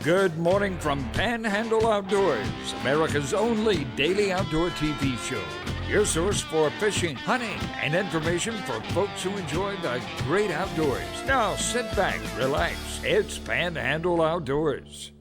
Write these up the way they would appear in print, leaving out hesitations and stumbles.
Good morning from Panhandle Outdoors, America's only daily outdoor TV show. Your source for fishing, hunting, and information for folks who enjoy the great outdoors. Now sit back, relax. It's Panhandle Outdoors.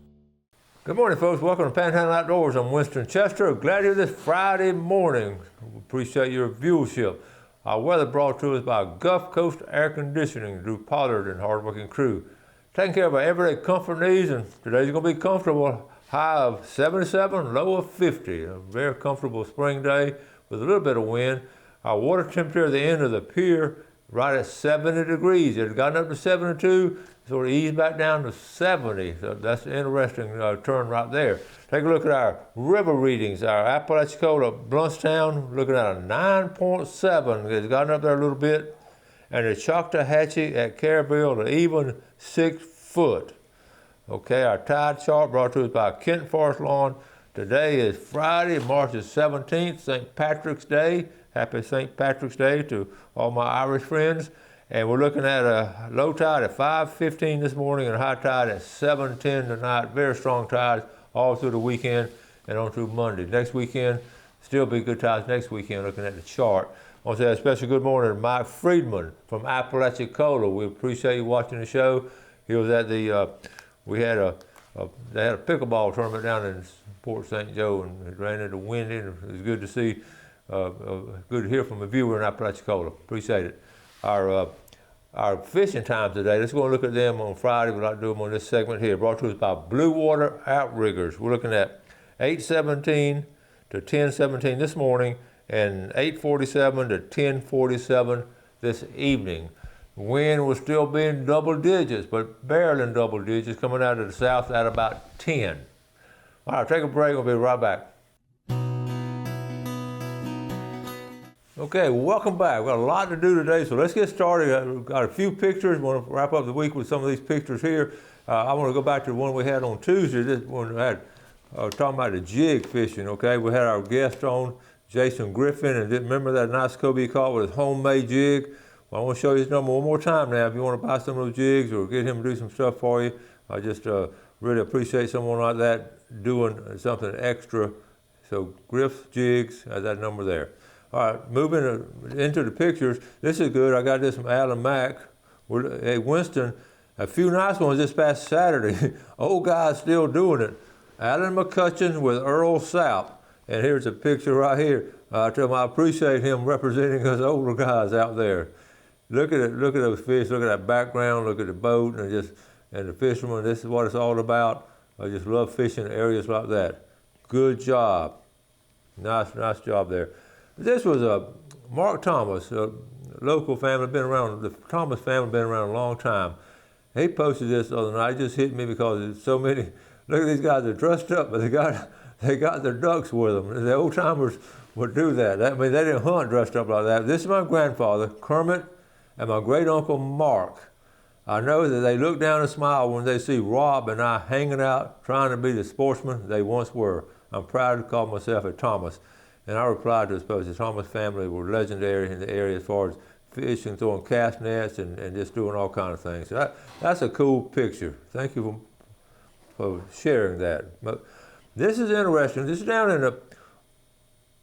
Good morning, folks. Welcome to Panhandle Outdoors. I'm Winston Chester. Glad you're this Friday morning. Appreciate your viewership. Our weather brought to us by Gulf Coast Air Conditioning, Drew Pollard and hardworking crew. Taking care of our everyday comfort needs, and today's going to be comfortable. High of 77, low of 50. A very comfortable spring day with a little bit of wind. Our water temperature at the end of the pier right at 70 degrees. It had gotten up to 72, sort of eased back down to 70. So that's an interesting turn right there. Take a look at our river readings. Our Apalachicola, Bluntstown, looking at a 9.7. It's gotten up there a little bit. And the Choctawhatchee at Carabelle, an even 6 foot. Okay, our tide chart brought to us by Kent Forest Lawn. Today is Friday, March the 17th, St. Patrick's Day. Happy St. Patrick's Day to all my Irish friends. And we're looking at a low tide at 5:15 this morning and a high tide at 7:10 tonight. Very strong tides all through the weekend and on through Monday. Next weekend, still be good tides next weekend looking at the chart. I want to say a special good morning to Mike Friedman from Apalachicola. We appreciate you watching the show. He was at the, they had a pickleball tournament down in Port St. Joe, and it ran into windy, and it was good to see, good to hear from a viewer in Apalachicola. Appreciate it. Our fishing times today, let's go and look at them on Friday. We'd like to do them on this segment here. Brought to us by Blue Water Outriggers. We're looking at 8:17 to 10:17 this morning, and 8:47 to 10:47 this evening. Wind will still be in double digits, but barely in double digits, coming out of the south at about 10. All right, take a break. We'll be right back. Okay, welcome back. We've got a lot to do today, so let's get started. We've got a few pictures. We're going to wrap up the week with some of these pictures here. I want to go back to the one we had on Tuesday. This one had talking about the jig fishing. Okay, we had our guest on, Jason Griffin, and remember that nice Kobe caught with his homemade jig? Well, I want to show you his number one more time now. If you want to buy some of those jigs or get him to do some stuff for you, I just really appreciate someone like that doing something extra. So Griff's Jigs, has that number there. All right, moving into the pictures. This is good. I got this from Alan Mack. Hey, Winston, a few nice ones this past Saturday. Old guy's still doing it. Alan McCutcheon with Earl Sapp. And here's a picture right here. I tell him I appreciate him representing us older guys out there. Look at it, look at those fish, look at that background, look at the boat, and the fishermen. This is what it's all about. I just love fishing areas like that. Good job. Nice job there. This was Mark Thomas, a local family, the Thomas family been around a long time. He posted this the other night. It just hit me because there's so many. Look at these guys, they're dressed up, but they got their ducks with them. The old timers would do that. I mean, they didn't hunt dressed up like that. This is my grandfather, Kermit, and my great uncle, Mark. I know that they look down and smile when they see Rob and I hanging out, trying to be the sportsmen they once were. I'm proud to call myself a Thomas. And I replied to the Thomas family were legendary in the area as far as fishing, throwing cast nets, and just doing all kinds of things. So that's a cool picture. Thank you for sharing that. But this is interesting. This is down in the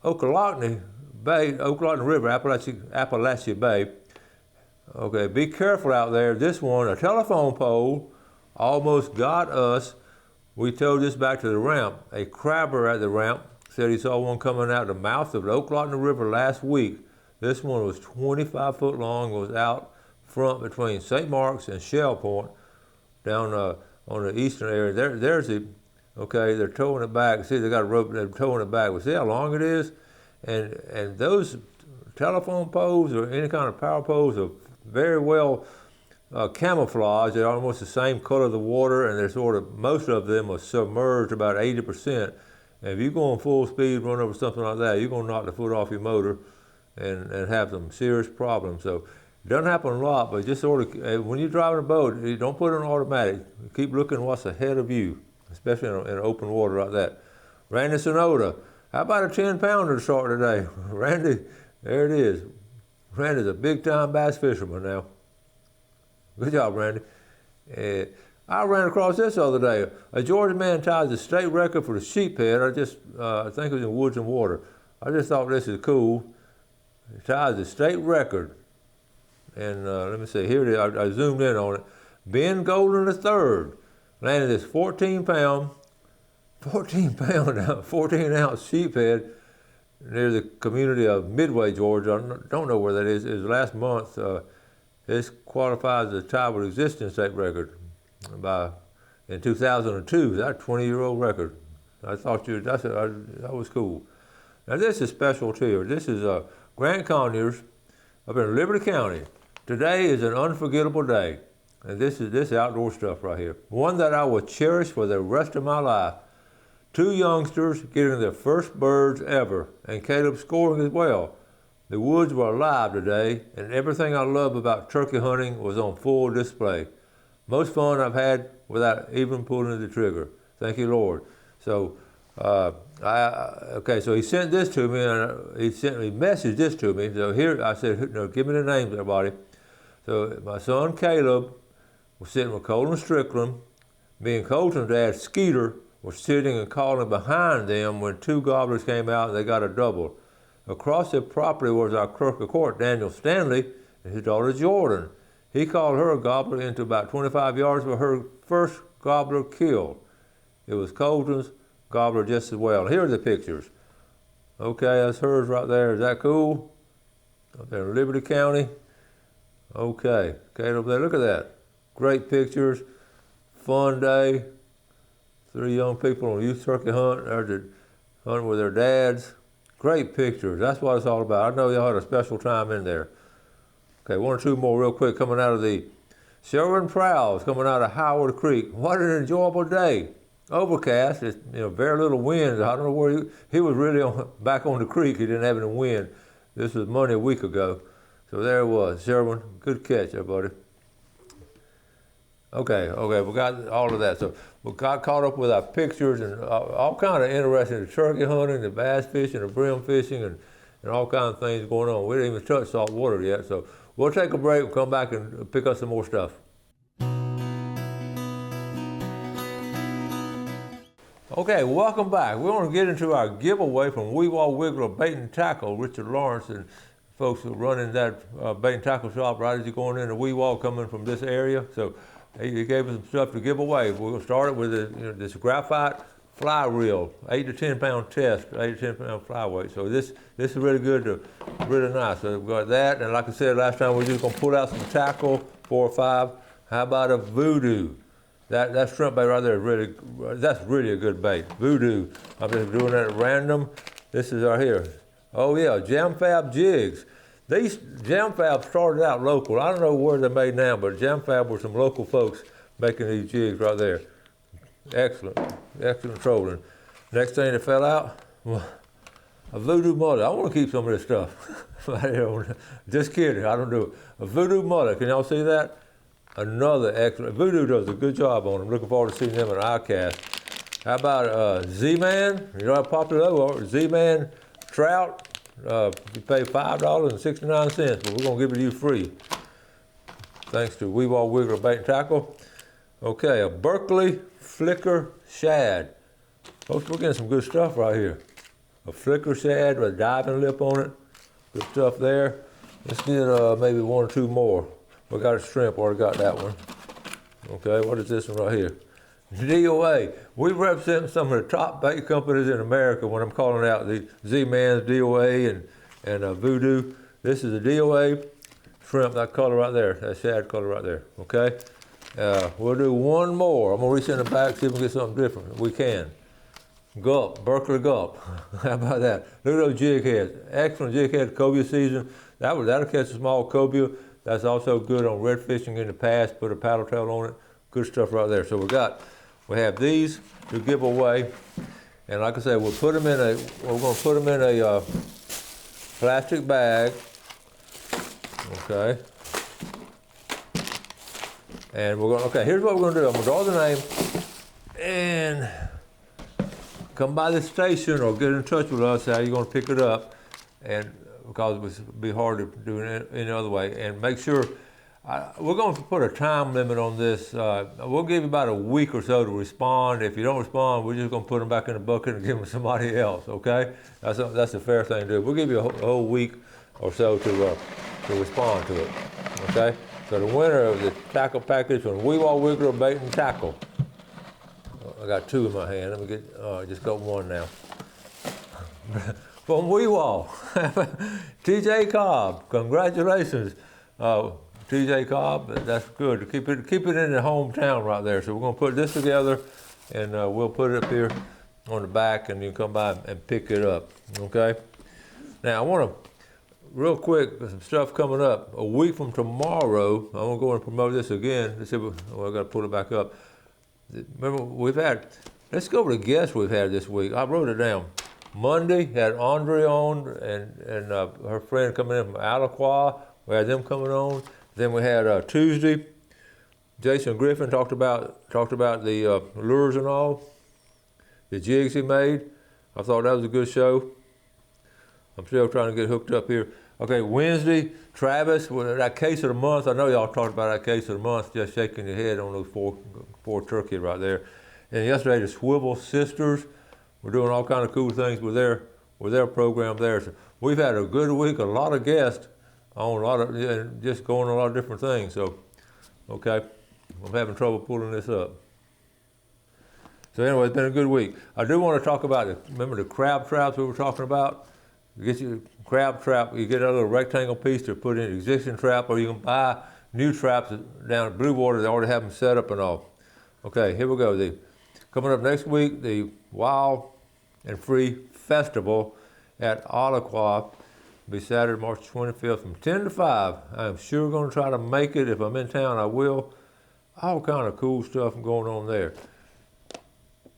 Occolocny River, Appalachia Bay. Okay, be careful out there. This one, a telephone pole almost got us. We towed this back to the ramp. A crabber at the ramp said he saw one coming out the mouth of the Occolocny River last week. This one was 25 foot long, was out front between St. Mark's and Shell Point down on the eastern area. There's the, okay, they're towing it back. See, they got a rope, they're towing it back. Well, see how long it is? And those telephone poles or any kind of power poles are very well camouflaged. They're almost the same color of the water, and they're most of them are submerged about 80%. And if you go on full speed, run over something like that, you're gonna knock the foot off your motor and have some serious problems. So it doesn't happen a lot, but just when you're driving a boat, you don't put it on automatic. Keep looking what's ahead of you, especially in open water like that. Randy Sonoda, how about a 10-pounder to start today? Randy, there it is. Randy's a big-time bass fisherman now. Good job, Randy. I ran across this the other day. A Georgia man ties the state record for the sheep head. I think it was in Woods and Water. I just thought this is cool. He ties the state record. And let me see, here it is. I zoomed in on it. Ben Golden III landed this 14-ounce sheep head near the community of Midway, Georgia. I don't know where that is. It was last month. This qualifies as a tie with existing state record in 2002. That's a 20-year-old record. I thought that was cool. Now this is special too. This is Grant Conyers up in Liberty County. Today is an unforgettable day. And this is outdoor stuff right here. One that I will cherish for the rest of my life. 2 youngsters getting their first birds ever, and Caleb scoring as well. The woods were alive today, and everything I love about turkey hunting was on full display. Most fun I've had without even pulling the trigger. Thank you, Lord. So, so he sent this to me, and he messaged this to me. So here, I said, give me the names, everybody. So my son Caleb was sitting with Colton Strickland. Me and Colton's dad, Skeeter, were sitting and calling behind them when 2 gobblers came out and they got a double. Across the property was our clerk of court, Daniel Stanley, and his daughter Jordan. He called her a gobbler into about 25 yards with her first gobbler killed. It was Colton's gobbler just as well. Here are the pictures. Okay, that's hers right there. Is that cool? Up there in Liberty County. Okay, Caleb there, look at that. Great pictures, fun day. 3 young people on a youth turkey hunt. They're hunting with their dads. Great pictures, that's what it's all about. I know y'all had a special time in there. Okay, 1 or 2 more real quick coming out of the Sherwin Prowse, coming out of Howard Creek. What an enjoyable day. Overcast, it's very little wind. I don't know where he was really back on the creek. He didn't have any wind. This was Monday a week ago. So there it was, Sherwin. Good catch, everybody. Okay, we got all of that. So we got caught up with our pictures and all kind of interesting, the turkey hunting, the bass fishing, the brim fishing, and all kinds of things going on. We didn't even touch salt water yet. So we'll take a break, we'll come back and pick up some more stuff. Okay, welcome back. We want to get into our giveaway from Weewaw Wiggler Bait and Tackle, Richard Lawrence, and folks who are running that bait and tackle shop right as you're going into Weewaw, coming from this area. So he gave us some stuff to give away. We're going to start it with this graphite fly reel, 8 to 10 pound test, 8 to 10 pound fly weight. So this is really good, really nice. So we've got that, and like I said last time, we're just going to pull out some tackle, 4 or 5. How about a Voodoo? That shrimp bait right there that's really a good bait. Voodoo. I'm just doing that at random. This is right here. Oh yeah, Jam Fab jigs. These Jam Fab started out local. I don't know where they're made now, but Jam Fab were some local folks making these jigs right there. Excellent trolling. Next thing that fell out, a Voodoo mullet. I want to keep some of this stuff. Just kidding, I don't do it. A Voodoo mullet, can y'all see that? Another excellent, Voodoo does a good job on them. Looking forward to seeing them in iCast. How about Z-Man? You know how popular they are, Z-Man trout. You pay $5.69, but we're gonna give it to you free. Thanks to Weewaw Wiggler Bait and Tackle. Okay, a Berkeley Flicker Shad. Folks, we're getting some good stuff right here. A flicker shad with a diving lip on it. Good stuff there. Let's get maybe 1 or 2 more. We got a shrimp, already got that one. Okay, what is this one right here? DOA. We represent some of the top bait companies in America when I'm calling out the Z-Man's, DOA, and Voodoo. This is a DOA shrimp, that color right there, that shad color right there, okay? We'll do 1 more. I'm gonna reach in the back, see if we can get something different. We can. Gulp, Berkeley Gulp. How about that? Look at those jig heads. Excellent jig head cobia season. That'll catch a small cobia. That's also good on red fishing in the past. Put a paddle tail on it. Good stuff right there. So we have these to give away, and like I said, we're going to put them in a plastic bag. Okay. And here's what we're going to do. I'm going to draw the name and come by the station or get in touch with us how you're going to pick it up, and because it would be hard to do it any other way. And make sure, we're going to put a time limit on this. We'll give you about a week or so to respond. If you don't respond, we're just going to put them back in the bucket and give them to somebody else, okay? That's a fair thing to do. We'll give you a whole week or so to respond to it, okay? So the winner of the tackle package from Weewah Wiggler Bait and Tackle. I got two in my hand. Let me get, I just got one now. From Weewah, TJ Cobb, congratulations. TJ Cobb, that's good. Keep it in the hometown right there. So we're going to put this together, and we'll put it up here on the back, and you can come by and pick it up. Okay. Now I want to, real quick, some stuff coming up. A week from tomorrow, I'm going to go and promote this again. Let's see. I got to pull it back up. Remember, we've had. Let's go over the guests we've had this week. I wrote it down. Monday had Andre on, and her friend coming in from Alaqua. We had them coming on. Then we had Tuesday, Jason Griffin talked about the lures and all, the jigs he made. I thought that was a good show. I'm still trying to get hooked up here. Okay, Wednesday, Travis, that case of the month. I know y'all talked about that case of the month, just shaking your head on those four turkeys right there. And yesterday, the Swivel Sisters. We're doing all kind of cool things with their program there. So we've had a good week, a lot of guests. On a lot of, just going on a lot of different things. So, okay, I'm having trouble pulling this up. So anyway, it's been a good week. I do want to talk about remember the crab traps we were talking about? You get your crab trap, you get a little rectangle piece to put in an existing trap, or you can buy new traps down at Blue Water. They already have them set up and all. Okay, here we go. Coming up next week, the Wild and Free Festival at Alaqua. Be Saturday, March 25th from 10 to 5. I'm sure going to try to make it. If I'm in town, I will. All kind of cool stuff going on there.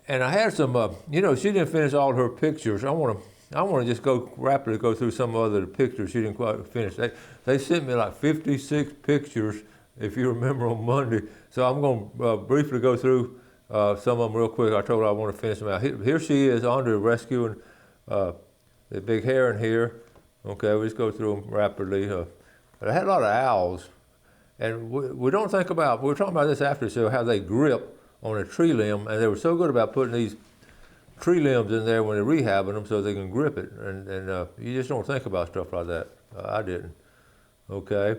And I had some, she didn't finish all her pictures. I want to just rapidly go through some other pictures she didn't quite finish. They sent me like 56 pictures, if you remember, on Monday. So I'm going to briefly go through some of them real quick. I told her I want to finish them out. Here she is, Andre, rescuing the big heron here. Okay, we just go through them rapidly. I had a lot of owls, and we don't think about, we were talking about this after, so how they grip on a tree limb, and they were so good about putting these tree limbs in there when they're rehabbing them so they can grip it, and you just don't think about stuff like that. I didn't. Okay,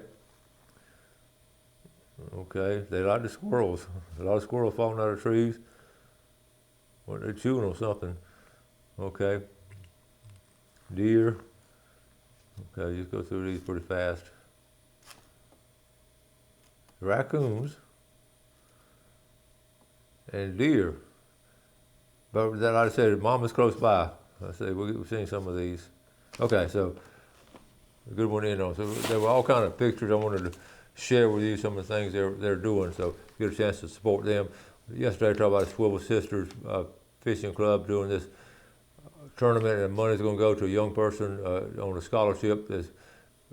they like the squirrels. A lot of squirrels falling out of trees. Well, they're chewing on something. Okay, deer. Okay, just go through these pretty fast. Raccoons and deer. But like I said, Mama's close by. I said we've seen some of these. Okay, so a good one in on. So there were all kind of pictures I wanted to share with you, some of the things they're doing. So get a chance to support them. Yesterday I talked about the Swivel Sisters Fishing Club doing this tournament, and money's going to go to a young person on a scholarship that's,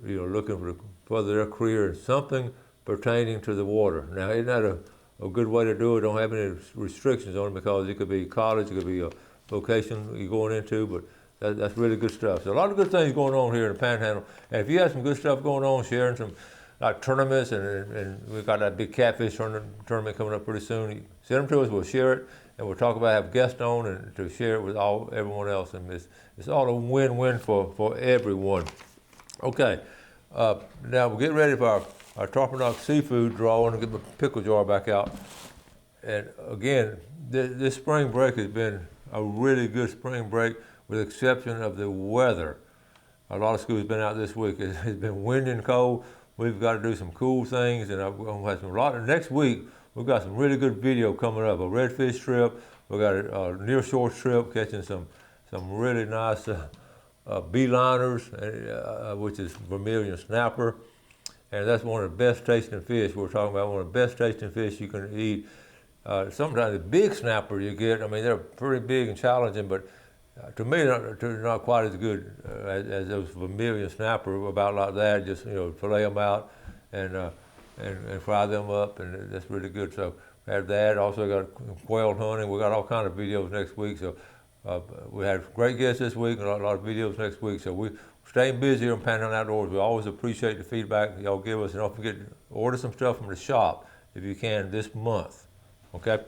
looking for further their career in something pertaining to the water. Now, isn't that a good way to do it? Don't have any restrictions on it, because it could be college, it could be a vocation you're going into, but that's really good stuff. So a lot of good things going on here in the Panhandle. And if you have some good stuff going on, sharing some like tournaments, and we've got that big catfish tournament coming up pretty soon, send them to us, we'll share it. And we'll talk about have guests on and to share it with everyone else. And it's all a win-win for everyone. Okay, now we're getting ready for our Tarpanock seafood draw. I want to get my pickle jar back out. And again, this spring break has been a really good spring break, with the exception of the weather. A lot of schools have been out this week. It's been windy and cold. We've got to do some cool things, and I'm going to have some next week. We've got some really good video coming up. A redfish trip. We've got a nearshore trip, catching some really nice beeliners, which is Vermilion snapper. And that's one of the best tasting fish. We're talking about one of the best tasting fish you can eat. Sometimes the big snapper you get, I mean, they're pretty big and challenging, but to me, they're not quite as good as those Vermilion snapper, about like that. Just, fillet them out and fry them up, and that's really good. So we had that. Also got quail hunting. We got all kind of videos next week. So we had great guests this week, and a lot of videos next week. So we're staying busy here in Panhandle Outdoors. We always appreciate the feedback y'all give us, and don't forget to order some stuff from the shop if you can this month. Okay?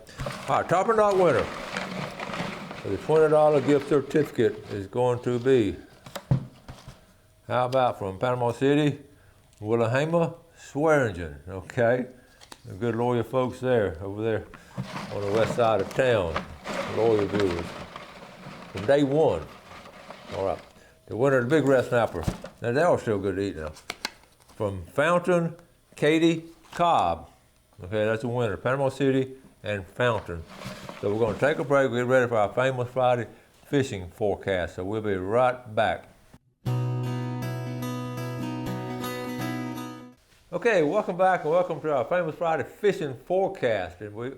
All right, top and knot winner. The $20 gift certificate is going to be, how about from Panama City, Willahama, Swearingen, okay? The good lawyer folks there, over there on the west side of town, lawyer viewers. From day one. All right. The winner of the big red snapper. Now they are still good to eat now. From Fountain, Katie Cobb. Okay, that's the winner. Panama City and Fountain. So we're going to take a break. We'll get ready for our famous Friday fishing forecast. So we'll be right back. Okay, welcome back and welcome to our famous Friday fishing forecast. And we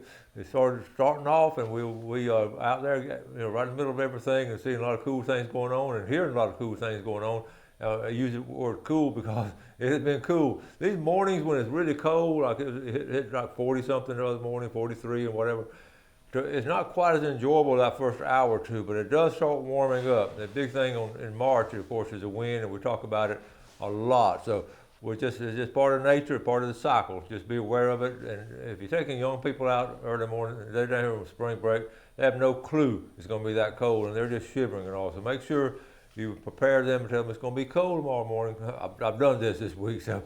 starting off, and we are out there, right in the middle of everything, and seeing a lot of cool things going on, and hearing a lot of cool things going on. I use the word cool because it has been cool. These mornings when it's really cold, like it hit like 40 something the other morning, 43 and whatever. It's not quite as enjoyable that first hour or two, but it does start warming up. The big thing in March, of course, is the wind, and we talk about it a lot. So it's just part of nature, part of the cycle. Just be aware of it. And if you're taking young people out early morning, they're down here on spring break, they have no clue it's going to be that cold, and they're just shivering and all. So make sure you prepare them and tell them it's going to be cold tomorrow morning. I've done this week, so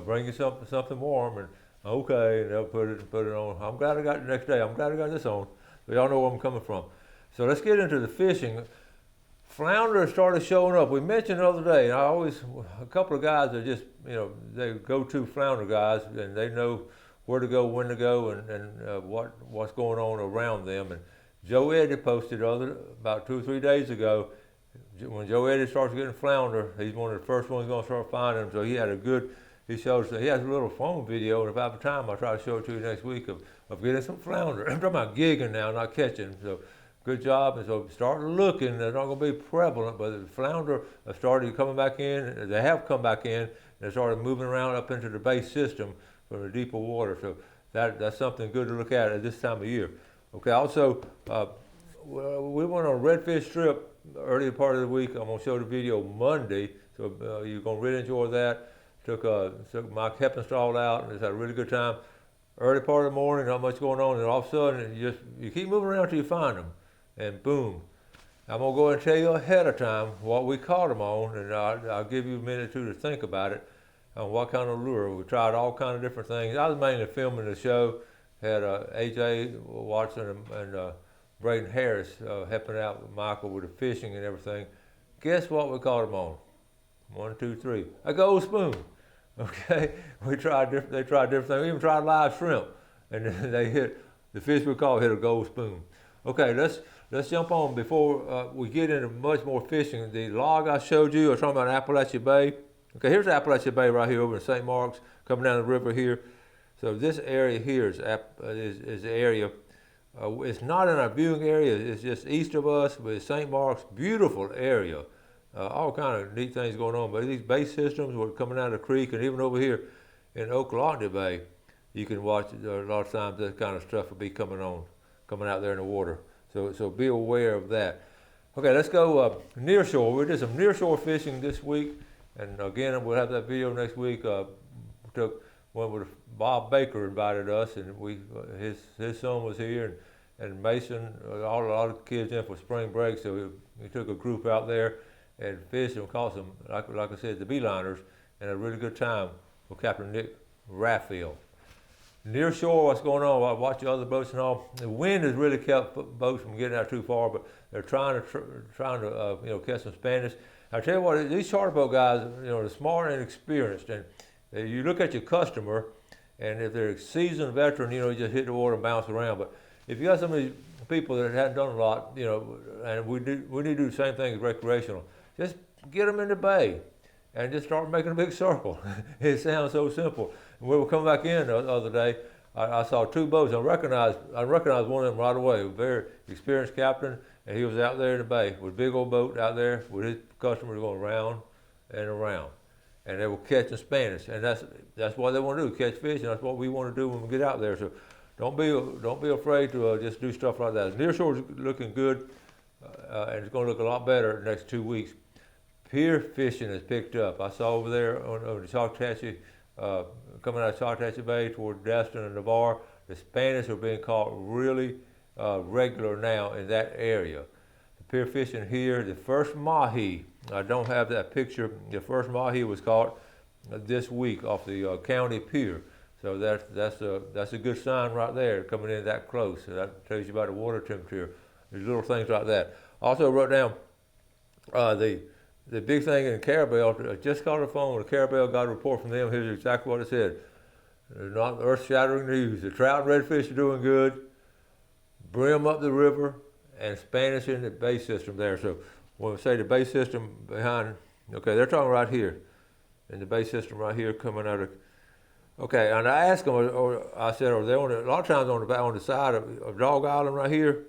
bring you something warm, and okay, and they'll put it on. I'm glad I got it the next day. I'm glad I got this on. So y'all know where I'm coming from. So let's get into the fishing. Flounder started showing up. We mentioned the other day, and a couple of guys are just, they go-to flounder guys, and they know where to go, when to go, and what's going on around them. And Joe Eddie posted about 2 or 3 days ago, when Joe Eddie starts getting flounder, he's one of the first ones going to start finding them. So he has a little phone video, and if I have time, I'll try to show it to you next week of getting some flounder. I'm talking about gigging now, not catching. So good job. And so start looking. They're not going to be prevalent, but the flounder have started coming back in. They have come back in. They started moving around up into the base system from the deeper water. So that's something good to look at this time of year. Okay. Also, we went on a redfish trip earlier part of the week. I'm going to show the video Monday, so you're going to really enjoy that. Took Mike Heppenstall out and just had a really good time. Early part of the morning, not much going on, and all of a sudden you keep moving around till you find them, and boom. I'm gonna go ahead and tell you ahead of time what we caught them on, and I'll give you a minute or two to think about it on what kind of lure. We tried all kind of different things. I was mainly filming the show. Had AJ Watson and Braden Harris helping out with Michael with the fishing and everything. Guess what we caught them on? 1, 2, 3. A gold spoon. Okay, they tried different things. We even tried live shrimp, and the fish we caught hit a gold spoon. Okay, let's jump on before we get into much more fishing. The log I showed you, I was talking about Appalachia Bay. Okay, here's Appalachia Bay right here over in St. Mark's, coming down the river here. So this area here is the area. It's not in our viewing area. It's just east of us, but it's St. Mark's, beautiful area. All kind of neat things going on, but these base systems were coming out of the creek, and even over here in Okalocna Bay, you can watch a lot of times that kind of stuff will be coming out there in the water. So be aware of that. Okay, let's go near shore. We did some near shore fishing this week, and again we'll have that video next week. We took one with Bob Baker invited us, and his son was here, and Mason, a lot of kids in for spring break, so we took a group out there and fished and caught some, like I said, the beeliners, and a really good time with Captain Nick Raffield. Near shore, what's going on? I watch the other boats and all. The wind has really kept boats from getting out too far, but they're trying to catch some Spanish. I tell you what, these charter boat guys, they're smart and experienced, and you look at your customer, and if they're a seasoned veteran, you just hit the water and bounce around. But if you got some of these people that hadn't done a lot, and we need to do the same thing as recreational. Just get them in the bay and just start making a big circle. It sounds so simple. And we were coming back in the other day, I saw 2 boats. I recognized one of them right away. A very experienced captain, and he was out there in the bay with a big old boat out there with his customers going around and around. And they were catching Spanish, and that's what they want to do, catch fish, and that's what we want to do when we get out there. So don't be afraid to just do stuff like that. Near shore is looking good, and it's going to look a lot better the next 2 weeks. pier fishing has picked up. I saw over there on the Choctawhatchee, coming out of Choctawhatchee Bay toward Destin and Navarre, the Spanish are being caught really regular now in that area. The pier fishing here, the first mahi, I don't have that picture, the first mahi was caught this week off the county pier. So that's a good sign right there, coming in that close. So that tells you about the water temperature. There's little things like that. Also wrote down the big thing in Carabel. I just got on the phone with Carabel, got a report from them. Here's exactly what it said. Not earth-shattering news. The trout and redfish are doing good. Brim up the river and Spanish in the bay system there. So when we say the bay system behind, okay, they're talking right here. In the bay system right here coming out of, okay, and I asked them, or I said, are they on a lot of times on the side of Dog Island right here,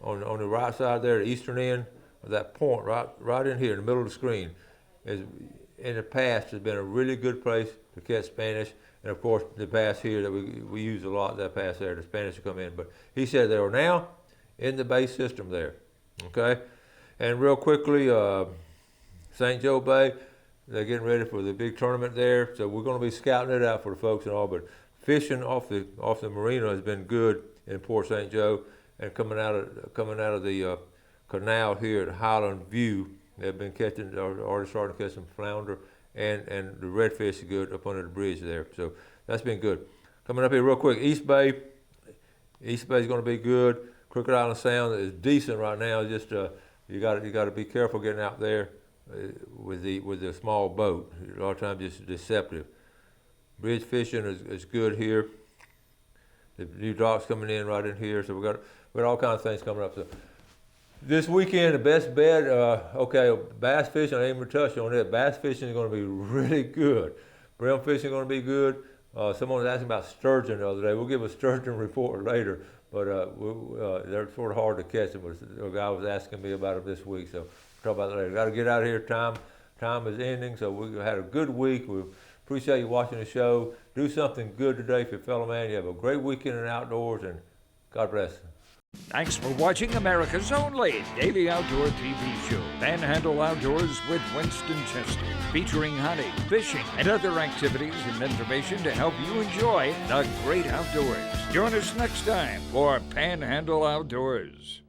on the right side there, the eastern end of that point, right in here in the middle of the screen, is in the past has been a really good place to catch Spanish. And of course, the bass here that we use a lot, that bass there, the Spanish will come in. But he said they are now in the bay system there, okay? And real quickly, St. Joe Bay, they're getting ready for the big tournament there. So we're gonna be scouting it out for the folks and all, but fishing off the marina has been good in Port St. Joe. And coming out of the canal here at Highland View, they've been catching, already starting to catch some flounder. And the redfish is good up under the bridge there. So that's been good. Coming up here real quick, East Bay is going to be good. Crooked Island Sound is decent right now. Just you got to be careful getting out there with the small boat. A lot of times it's deceptive. Bridge fishing is good here. The new docks coming in right in here. So we got all kinds of things coming up. So this weekend, the best bet, okay, bass fishing, I ain't even touched on it. Bass fishing is going to be really good. Brim fishing is going to be good. Someone was asking about sturgeon the other day. We'll give a sturgeon report later, but they're sort of hard to catch. A guy was asking me about them this week, so we'll talk about that later. Got to get out of here. Time is ending, so we had a good week. We appreciate you watching the show. Do something good today for your fellow man. You have a great weekend in outdoors, and God bless. Thanks for watching America's only daily outdoor TV show, Panhandle Outdoors with Winston Chester, featuring hunting, fishing, and other activities and information to help you enjoy the great outdoors. Join us next time for Panhandle Outdoors.